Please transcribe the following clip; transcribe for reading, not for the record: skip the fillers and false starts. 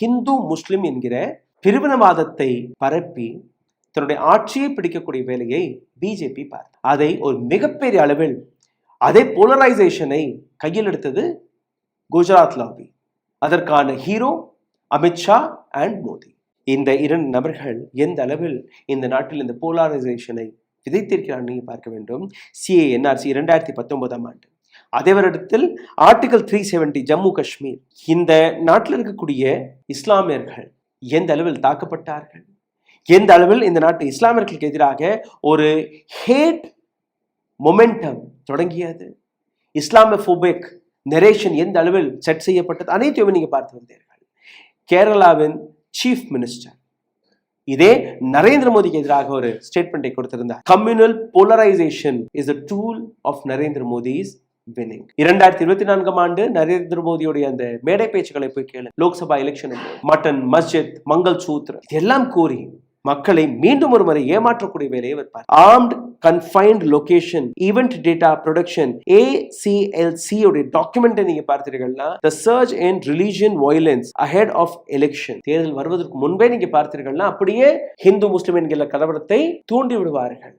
ஹிந்து முஸ்லிம் என்கிற பிரிவினவாதத்தை பரப்பி தன்னுடைய ஆட்சியை பிடிக்கக்கூடிய வேலையை பிஜேபி பார்த்து அதை ஒரு மிகப்பெரிய அளவில் அதே போலரைசேஷனை கையில் எடுத்தது குஜராத் லாபி. அதற்கான ஹீரோ அமித்ஷா அண்ட் மோடி. இந்த இரண்டு நபர்கள் எந்த அளவில் இந்த நாட்டில் இந்த போலரைசேஷனை விதைத்திருக்கிறார் நீங்க பார்க்க வேண்டும். சிஏ என்ஆர்சி 2019 ஆண்டு. அதே வருடத்தில் ஆர்டிகல் 370 ஜம்மு காஷ்மீர். இந்த நாட்டில் இருக்கக்கூடிய இஸ்லாமியர்கள் எந்த அளவில் தாக்கப்பட்டார்கள், எந்த அளவில் இந்த நாட்டு இஸ்லாமியர்களுக்கு எதிராக ஒரு ஹேட் மொமெண்டம் தொடங்கியது, இஸ்லாமோபிக் நரேஷன் எந்த அளவில் செட் செய்யப்பட்டது, அனைத்தையுமே நீங்க பார்த்து வந்தீர்கள். கேரளாவின் சீஃப் மினிஸ்டர் இதே நரேந்திர மோடிக்கு எதிராக ஒரு ஸ்டேட்மெண்டை கொடுத்திருந்தார். Communal polarisation is a tool of Narendra Modi's winning. 2024 ஆண்டு நரேந்திர மோடியுடைய அந்த மேடை பேச்சுக்களை போய் கேளு. லோக்சபா எலெக்ஷன், மட்டன், மஸ்ஜித், மங்கள் சூத்ர இதெல்லாம் கூறி மக்களை மீண்டும் ஒரு முறை ஏமாற்றக்கூடிய வேலையை வைப்பார். Armed confined location event data production ACLC உடைய டாக்குமெண்ட்டை நீங்க பார்த்தீர்கள்னா the surge in religion violence ahead of election, தேர்தல் வருவதற்கு முன்பே நீங்க பார்த்தீர்கள்னா அப்படியே ஹிந்து முஸ்லிம் என்கிற கலவரத்தை தூண்டி விடுவார்கள்.